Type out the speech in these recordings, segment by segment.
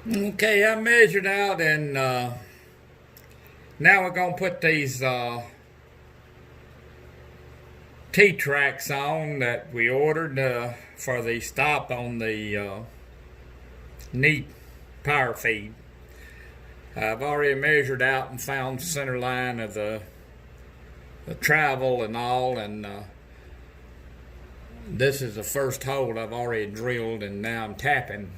Okay, I measured out, and now we're going to put these T-tracks on that we ordered for the stop on the knee power feed. I've already measured out and found the center line of the travel and all, and this is the first hole I've already drilled, and now I'm tapping.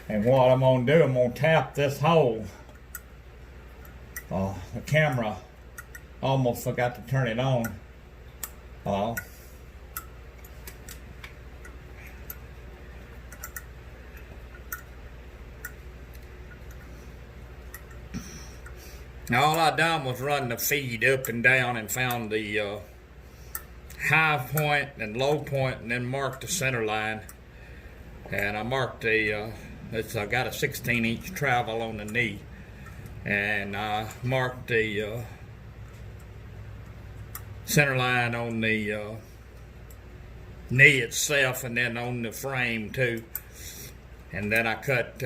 And what I'm going to do, I'm going to tap this hole. The camera almost forgot to turn it on. All I done was run the feed up and down and found the high point and low point, and then marked the center line. And I marked I got a 16-inch travel on the knee, and I marked the center line on the knee itself, and then on the frame too. And then I cut,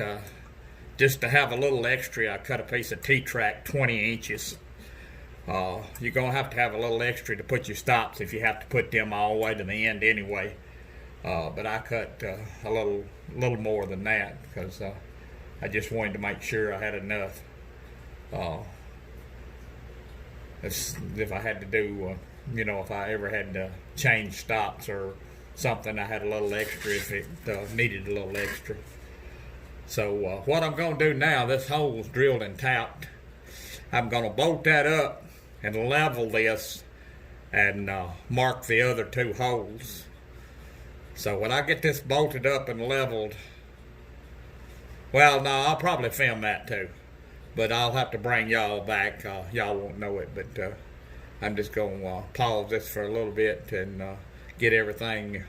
just to have a little extra, I cut a piece of T-track 20 inches. You're going to have a little extra to put your stops if you have to put them all the way to the end anyway. But I cut a little more than that because I just wanted to make sure I had enough. If I had to do, if I ever had to change stops or something, I had a little extra if it needed a little extra. So what I'm going to do now, this hole's drilled and tapped. I'm going to bolt that up and level this and mark the other two holes. So when I get this bolted up and leveled, well, no, I'll probably film that too. But I'll have to bring y'all back. Y'all won't know it, but I'm just going to pause this for a little bit and get everything.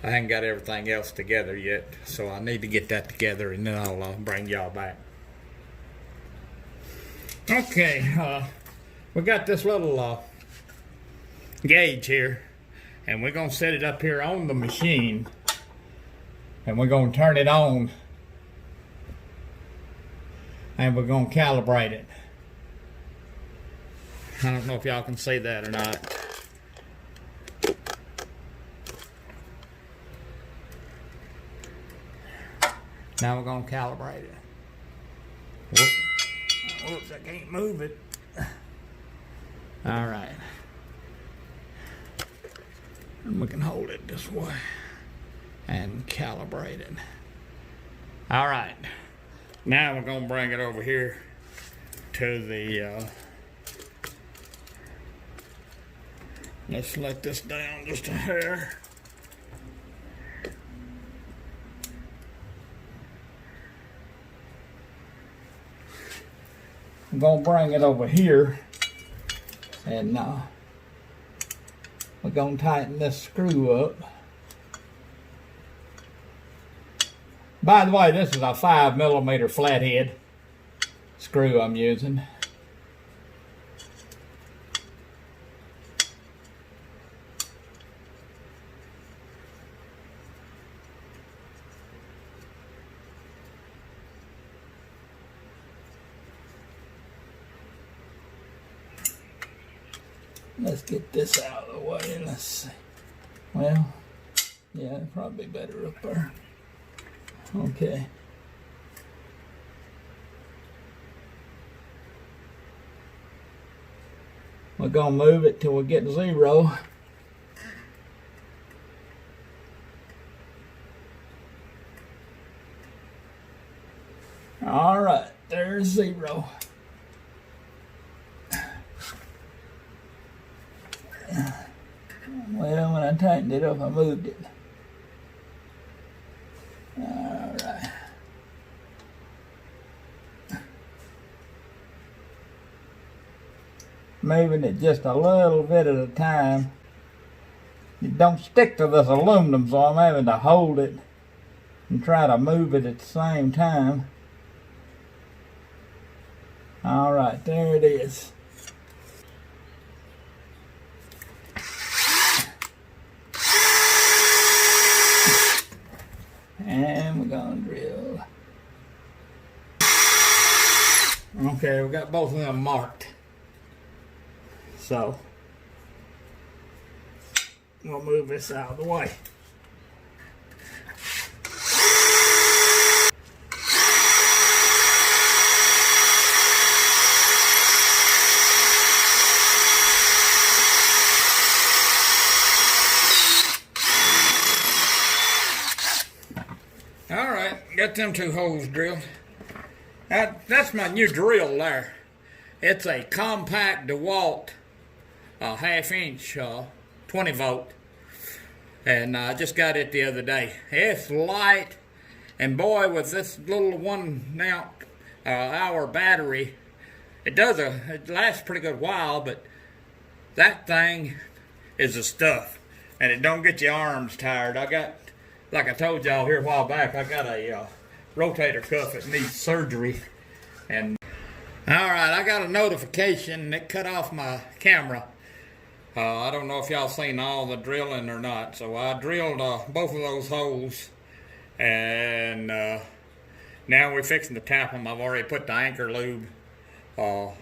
I haven't got everything else together yet, so I need to get that together, and then I'll bring y'all back. Okay, we got this little gauge here, and we're going to set it up here on the machine, and we're going to turn it on, and we're going to calibrate it. I don't know if y'all can see that or not. Now we're going to calibrate it. Whoops, I can't move it. All right. And we can hold it this way and calibrate it. All right. Now we're going to bring it over here to the, let's let this down just a hair. I'm going to bring it over here, and we're going to tighten this screw up. By the way, this is a 5mm flathead screw I'm using. Let's get this out of the way. Let's see. Well, yeah, probably better up there. Okay. We're going to move it till we get 0. All right, there's 0. Well, when I tightened it up, I moved it. All right. Moving it just a little bit at a time. It don't stick to this aluminum, so I'm having to hold it and try to move it at the same time. All right, there it is. And and we're gonna drill. Okay, we got both of them marked. So we'll move this out of the way. Alright, got them two holes drilled. That's my new drill there. It's a compact DeWalt half-inch 20 volt. And I just got it the other day. It's light, and boy, with this little 1 hour battery, it lasts a pretty good while, but that thing is the stuff. And it don't get your arms tired. Like I told y'all here a while back, I got a rotator cuff that needs surgery. And alright, I got a notification that cut off my camera. I don't know if y'all seen all the drilling or not. So I drilled both of those holes, and now we're fixing to tap them. I've already put the anchor lube. I've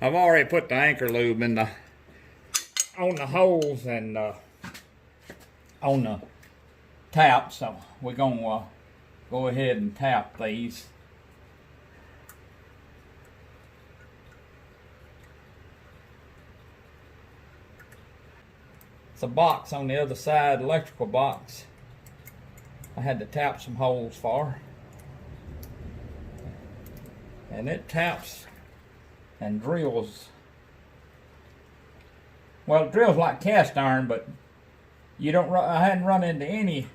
already put the anchor lube on the holes and on the tap, so we're gonna go ahead and tap these. It's a box on the other side, electrical box. I had to tap some holes for, and it taps and drills. Well, it drills like cast iron, but you don't. I hadn't run into any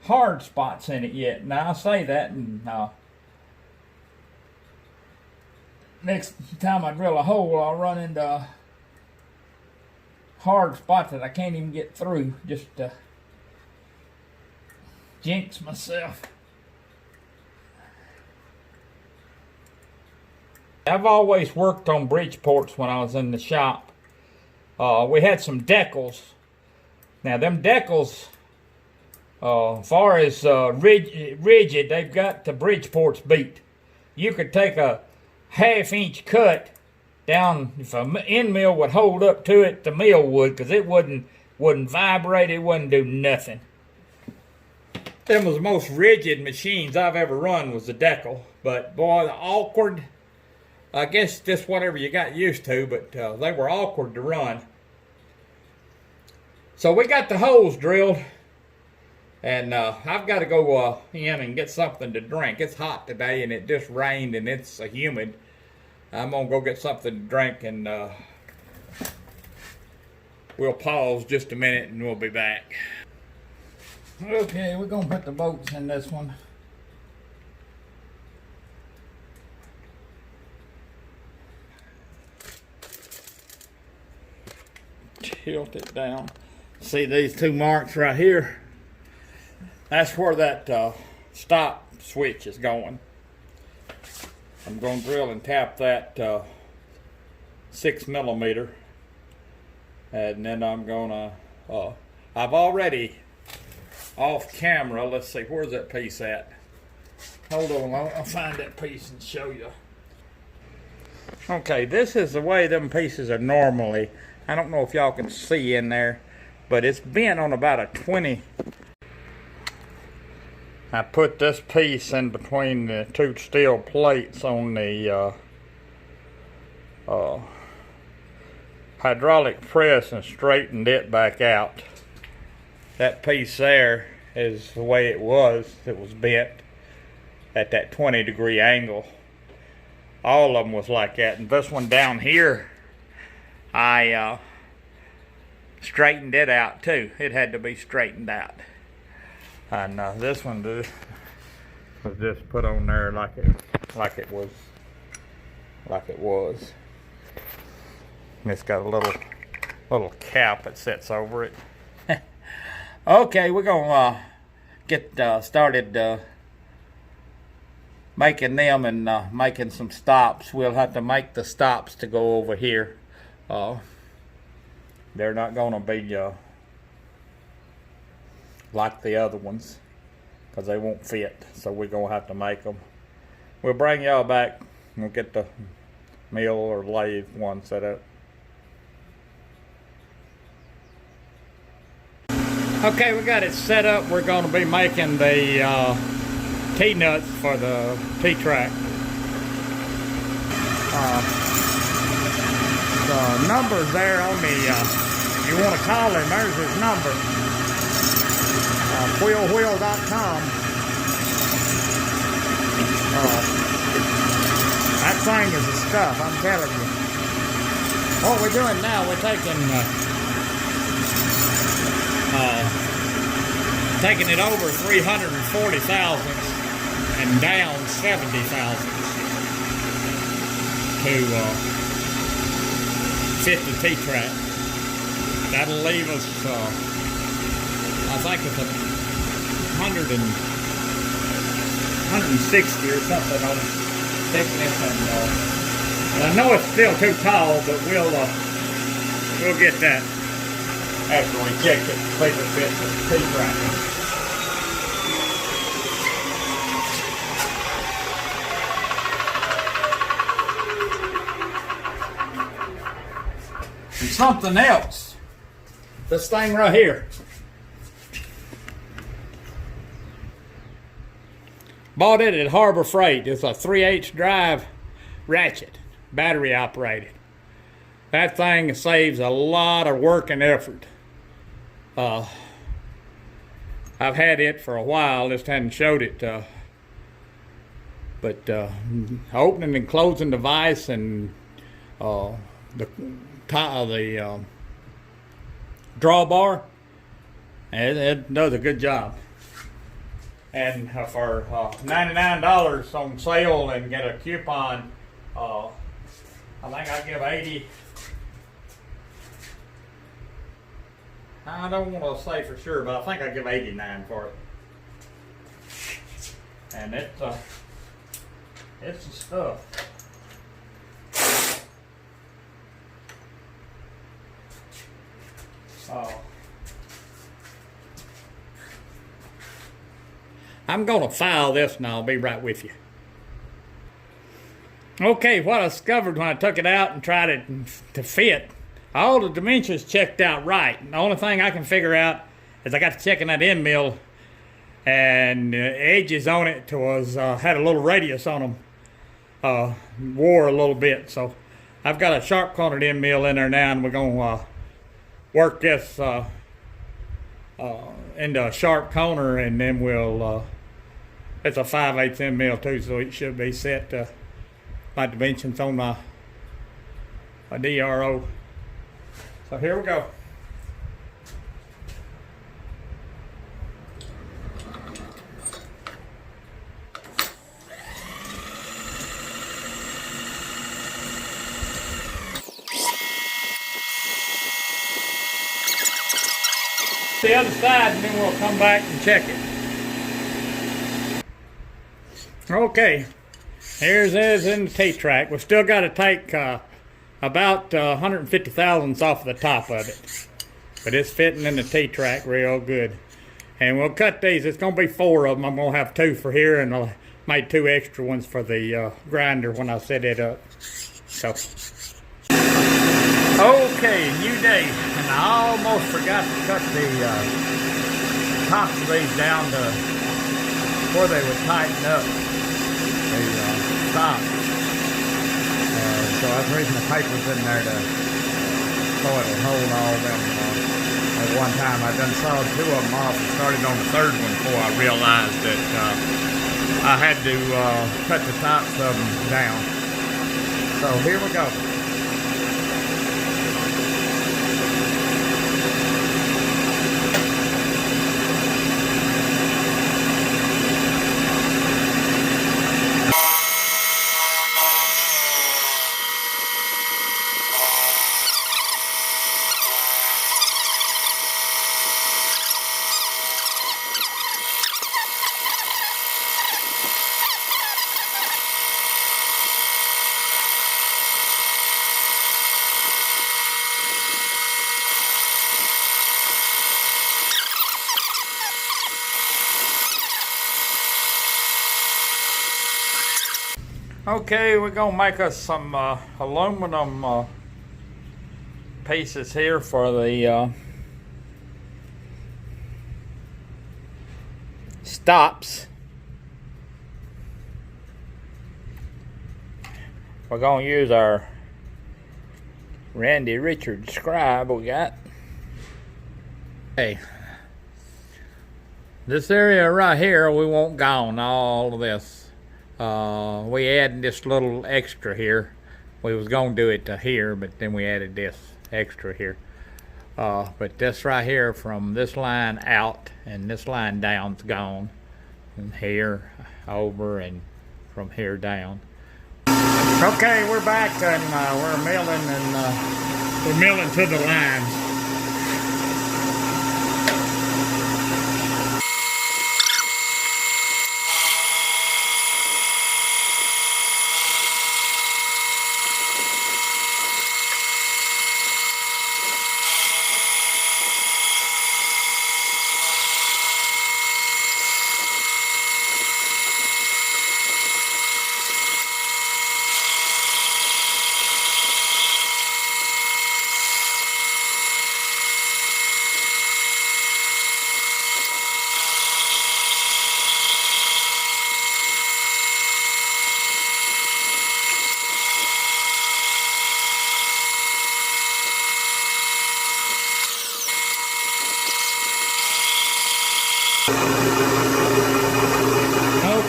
hard spots in it yet. Now I say that, and next time I drill a hole, I'll run into a hard spot that I can't even get through, just to jinx myself. I've always worked on Bridgeports when I was in the shop. We had some decals. Now them decals, far as rigid, they've got the Bridgeports beat. You could take a half-inch cut down, if an end mill would hold up to it, the mill would, because it wouldn't vibrate, it wouldn't do nothing. Them was the most rigid machines I've ever run, was the decal. But boy, the awkward, I guess just whatever you got used to, but they were awkward to run. So we got the holes drilled, and I've got to go in and get something to drink. It's hot today, and it just rained, and it's humid. I'm going to go get something to drink, and we'll pause just a minute, and we'll be back. Okay, we're going to put the bolts in this one. Tilt it down. See these two marks right here? That's where that stop switch is going. I'm going to drill and tap that 6mm, and then I'm going to, I've already off camera, let's see, where's that piece at? Hold on, I'll find that piece and show you. Okay, this is the way them pieces are normally. I don't know if y'all can see in there, but it's bent on about a 20. I put this piece in between the two steel plates on the hydraulic press and straightened it back out. That piece there is the way it was. It was bent at that 20-degree angle. All of them was like that. And this one down here, I straightened it out too. It had to be straightened out. And this one was just put on there like it was. And it's got a little cap that sits over it. Okay, we're gonna get started making them and making some stops. We'll have to make the stops to go over here. They're not gonna be like the other ones, because they won't fit. So we're gonna have to make them. We'll bring y'all back. We'll get the mill or lathe one set up. Okay, we got it set up. We're going to be making the T-nuts for the T-track. The number's there on the, if you want to call him, there's his number. Wheel.com. That thing is the stuff, I'm telling you. What we're doing now, we're taking it over 340 thousandths and down 70 thousandths to fit the T-track. That'll leave us, I think it's 160 or something on thickness, and I know it's still too tall, but we'll get that after we check it, see if it fits the T-track. And something else, this thing right here. Bought it at Harbor Freight. It's a 3/8 drive ratchet, battery operated. That thing saves a lot of work and effort. I've had it for a while, just hadn't showed it. But opening and closing the vise and the drawbar, it does a good job. And for $99 on sale and get a coupon, I think I give 80. I don't want to say for sure, but I think I give 89 for it. And it's the stuff. I'm going to file this and I'll be right with you. Okay, what I discovered when I took it out and tried it to fit, all the dimensions checked out right. The only thing I can figure out is I got to checking that end mill, and the edges on it was had a little radius on them, wore a little bit. So I've got a sharp cornered end mill in there now, and we're going to work this into a sharp corner, and then we'll it's a 5/8 end mill too, so it should be set to my dimensions on my DRO. So here we go. The other side, and then we'll come back and check it. Okay, here's it in the T-track. We've still got to take about 150 thousandths off the top of it, but it's fitting in the T-track real good. And we'll cut these. It's going to be 4 of them. I'm going to have 2 for here, and I'll make 2 extra ones for the grinder when I set it up. So, okay, new day, and I almost forgot to cut the tops of these down to where they would tighten up the top. So I was reading the papers in there to so it'll hold all them. At one time I done sawed 2 of them off and started on the 3rd one before I realized that I had to cut the tops of them down. So here we go. Okay, we're gonna make us some aluminum pieces here for the stops. We're gonna use our Randy Richards scribe we got. Okay, this area right here we want gone, all of this. We added this little extra here. We was gonna do it to here, but then we added this extra here. But this right here, from this line out and this line down's gone, and here over and from here down. Okay, we're back and we're milling and we're milling to the lines.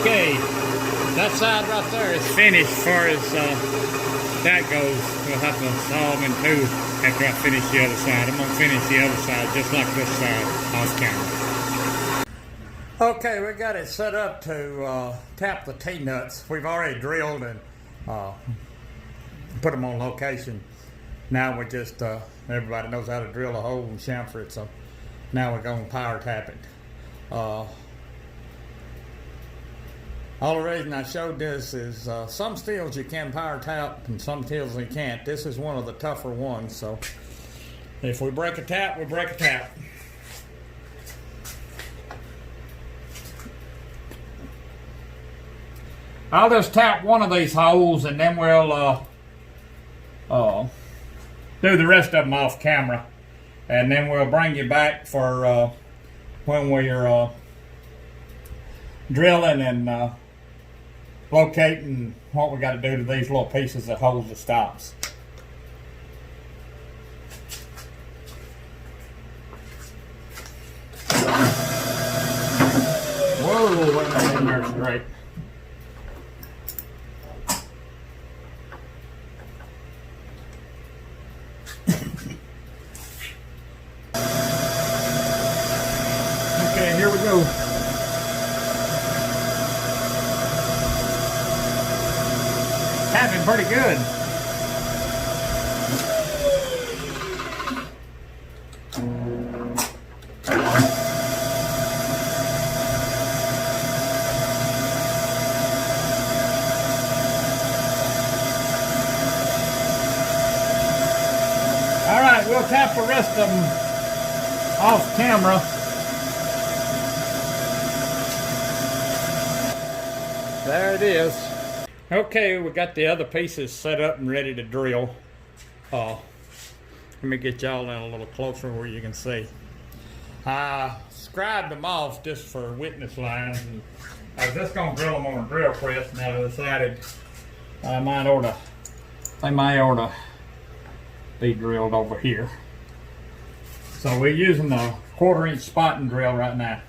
Okay, that side right there is finished as far as that goes. We'll have to saw them in two after I finish the other side. I'm going to finish the other side just like this side off camera. Okay, we got it set up to tap the T-nuts. We've already drilled and put them on location. Now we just, everybody knows how to drill a hole and chamfer it, so now we're going to power tap it. All the reason I showed this is some steels you can power tap and some steels you can't. This is one of the tougher ones, so if we break a tap, we break a tap. I'll just tap one of these holes and then we'll do the rest of them off camera, and then we'll bring you back for when we're drilling and locating what we got to do to these little pieces that hold the stops. Whoa, wait a minute, they're straight. Okay, here we go. Tapping pretty good. All right, we'll tap the rest of them off camera. There it is. Okay, we got the other pieces set up and ready to drill. Let me get y'all in a little closer where you can see. I scribed them off just for witness lines, and I was just gonna drill them on a drill press, and I decided they might ought to be drilled over here. So we're using the 1/4-inch spotting drill right now.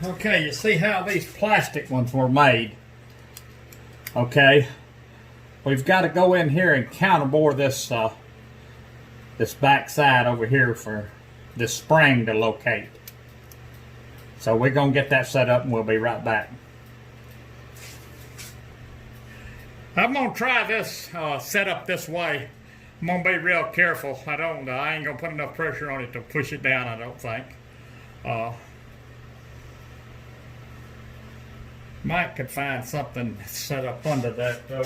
Okay, you see how these plastic ones were made. Okay, we've got to go in here and counterbore this this back side over here for this spring to locate. So we're gonna get that set up and we'll be right back. I'm gonna try this set up this way. I'm gonna be real careful. I ain't gonna put enough pressure on it to push it down, I don't think. Mike could find something set up under that though.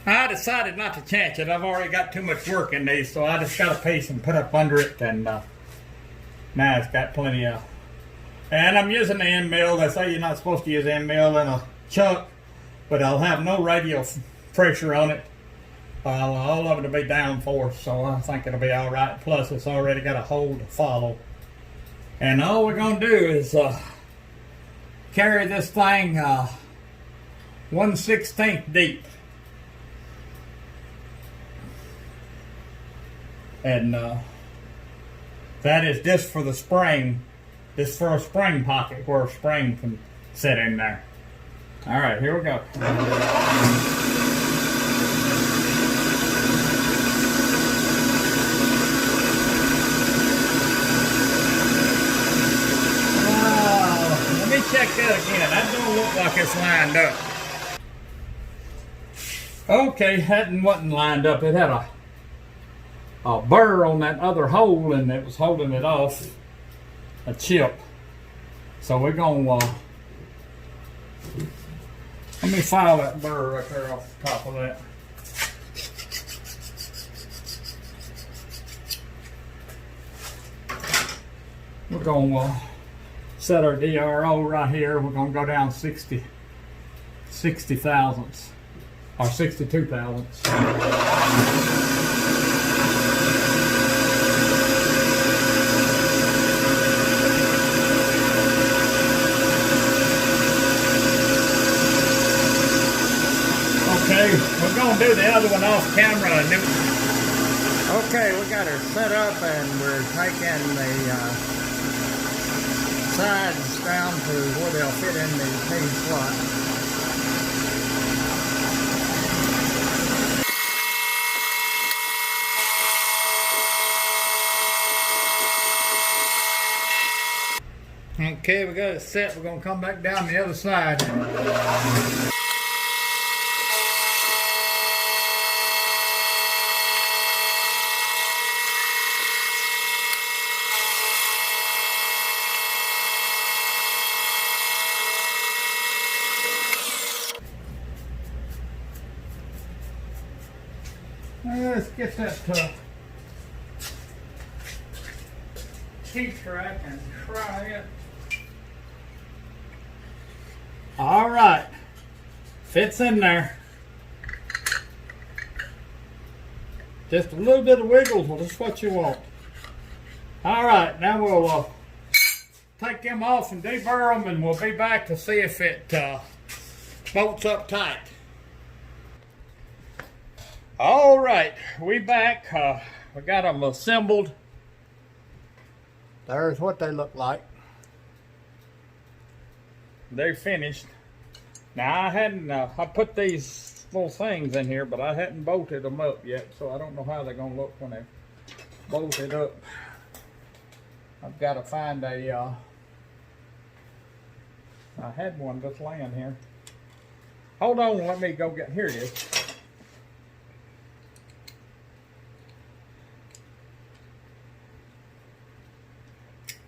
I decided not to chance it. I've already got too much work in these, so I just got a piece and put up under it, and now it's got plenty of. And I'm using the end mill. They say you're not supposed to use end mill in a chuck, but I'll have no radial pressure on it. All of it will be down force, so I think it'll be all right. Plus, it's already got a hole to follow. And all we're going to do is carry this thing 1/16 deep. And that is just for the spring. This for a spring pocket where a spring can sit in there. All right, here we go. Check that again. That don't look like it's lined up. Okay, that wasn't lined up. It had a burr on that other hole, and it was holding it off, a chip. So we're gonna let me file that burr right there off the top of that. We're gonna set our DRO right here. We're going to go down 60 thousandths or 62 thousandths. Okay, we're going to do the other one off camera. Okay, we got her set up and we're taking the sides down to where they'll fit in the main slot. Okay, we got it set. We're going to come back down the other side. Let's get that T-track and try it. All right, fits in there. Just a little bit of wiggles, well, just what you want. All right, now we'll take them off and deburr them, and we'll be back to see if it bolts up tight. All right, we back. We got them assembled. There's what they look like. They're finished. Now I hadn't, I put these little things in here, but I hadn't bolted them up yet, so I don't know how they're gonna look when they're bolted up. I've got to find a, I had one just laying here. Hold on, let me go get, here it is.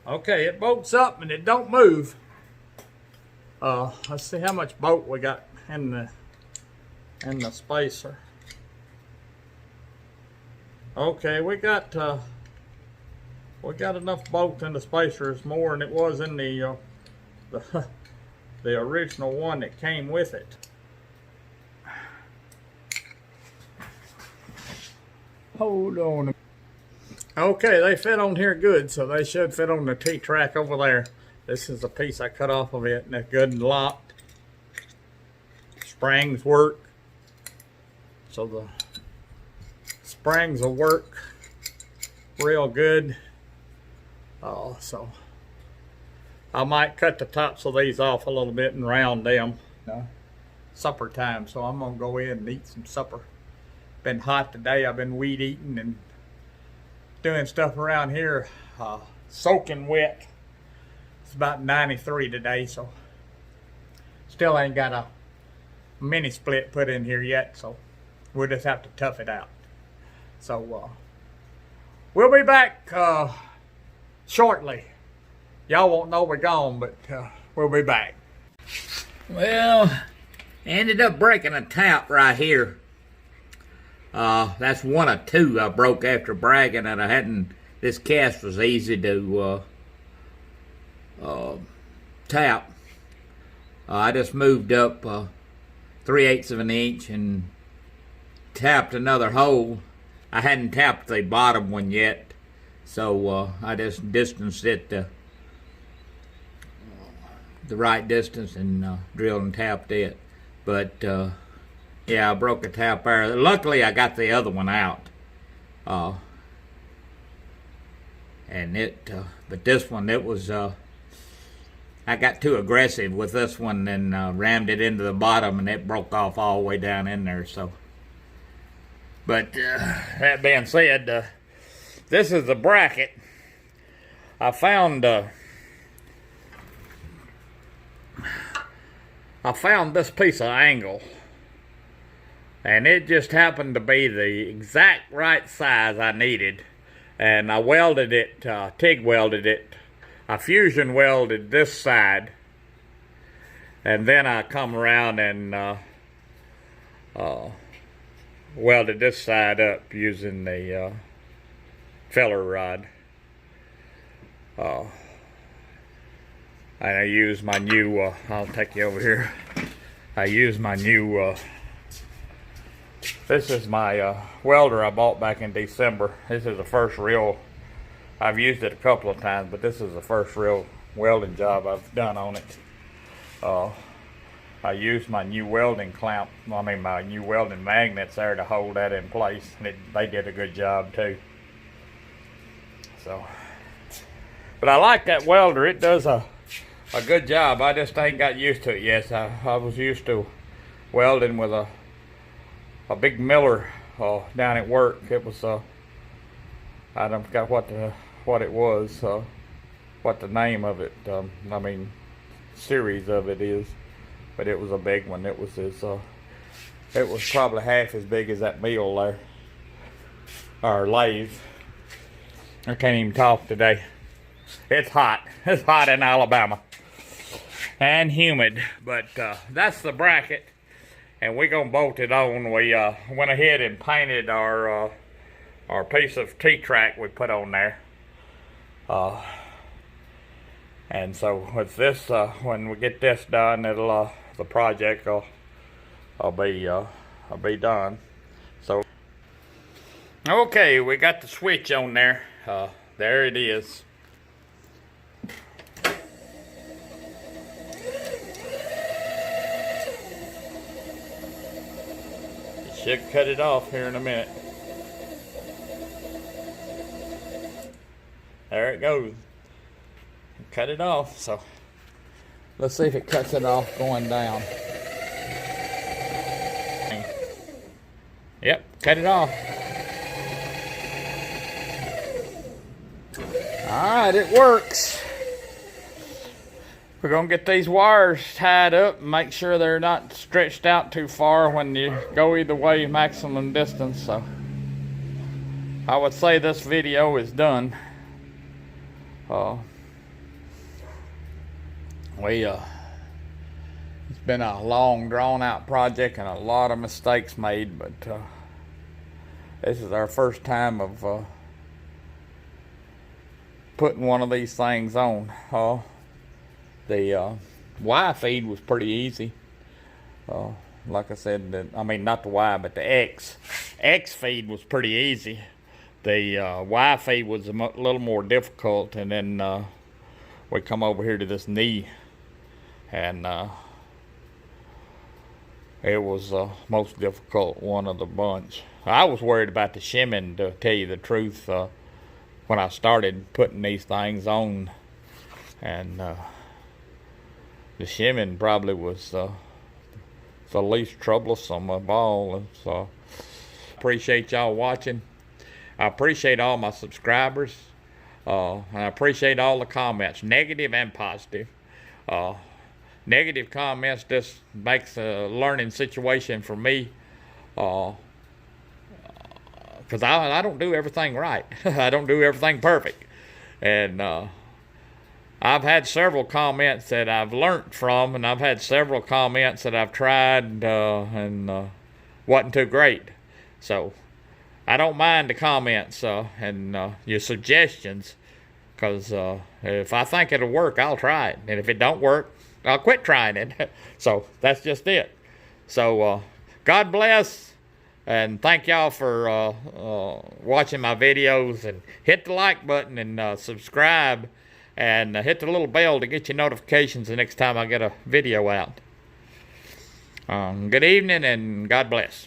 Okay, it bolts up and it don't move. Let's see how much bolt we got in the spacer. Okay, we got enough bolt in the spacer. It's more than it was in the original one that came with it. Hold on. Okay, they fit on here good, so they should fit on the T-track over there. This is a piece I cut off of it, and it's good and locked. Springs work, so the springs will work real good. So I might cut the tops of these off a little bit and round them. Supper time, so I'm gonna go in and eat some supper. Been hot today. I've been weed eating and doing stuff around here, soaking wet. It's about 93 today, so still ain't got a mini split put in here yet, so we'll just have to tough it out. So we'll be back shortly. Y'all won't know we're gone, but we'll be back. Well, ended up breaking a tap right here. That's one of two I broke after bragging that I hadn't. This cast was easy to tap. I just moved up 3/8 of an inch and tapped another hole. I hadn't tapped the bottom one yet, so I just distanced it the right distance and drilled and tapped it. But yeah, I broke a tap there. Luckily, I got the other one out. And but this one, it was, I got too aggressive with this one and rammed it into the bottom, and it broke off all the way down in there. So, but that being said, this is the bracket. I found this piece of angle, and it just happened to be the exact right size I needed, and I welded it, TIG welded it. I fusion welded this side, and then I come around and welded this side up using the filler rod. And I use my new, I'll take you over here. I use my new, this is my welder I bought back in December. This is the first real, I've used it a couple of times, but this is the first real welding job I've done on it. I used my new welding clamp, my new welding magnets there to hold that in place. And they did a good job too. So, but I like that welder. It does a good job. I just ain't got used to it yet. I was used to welding with a big Miller down at work. It was I don't forget what it was, what the name of it. Series of it is, but it was a big one. It was it was probably half as big as that mill there, or lathe. I can't even talk today. It's hot. It's hot in Alabama. And humid. But that's the bracket. And we're going to bolt it on. We went ahead and painted our piece of T-track we put on there. And so with this, when we get this done, it'll the project will be done. So okay, we got the switch on there. There it is. Should cut it off here in a minute. There it goes. Cut it off. So let's see if it cuts it off going down. Yep, cut it off. Alright, it works. We're going to get these wires tied up and make sure they're not stretched out too far when you go either way, maximum distance. So I would say this video is done. It's been a long, drawn-out project and a lot of mistakes made, but this is our first time of putting one of these things on. The Y feed was pretty easy. Like I said, not the Y, but the X feed was pretty easy. The Y feed was a little more difficult, and then we come over here to this knee, and it was the most difficult one of the bunch. I was worried about the shimming, to tell you the truth. when I started putting these things on, and the shimming probably was the least troublesome of all. So appreciate y'all watching. I appreciate all my subscribers, and I appreciate all the comments, negative and positive. Negative comments just makes a learning situation for me, because I don't do everything right. I don't do everything perfect, and I've had several comments that I've learned from, and I've had several comments that I've tried and wasn't too great. So I don't mind the comments and your suggestions, because if I think it'll work, I'll try it, and if it don't work, I'll quit trying it. So that's just it. So God bless, and thank y'all for watching my videos, and hit the like button and subscribe, and hit the little bell to get your notifications the next time I get a video out. Good evening, and God bless.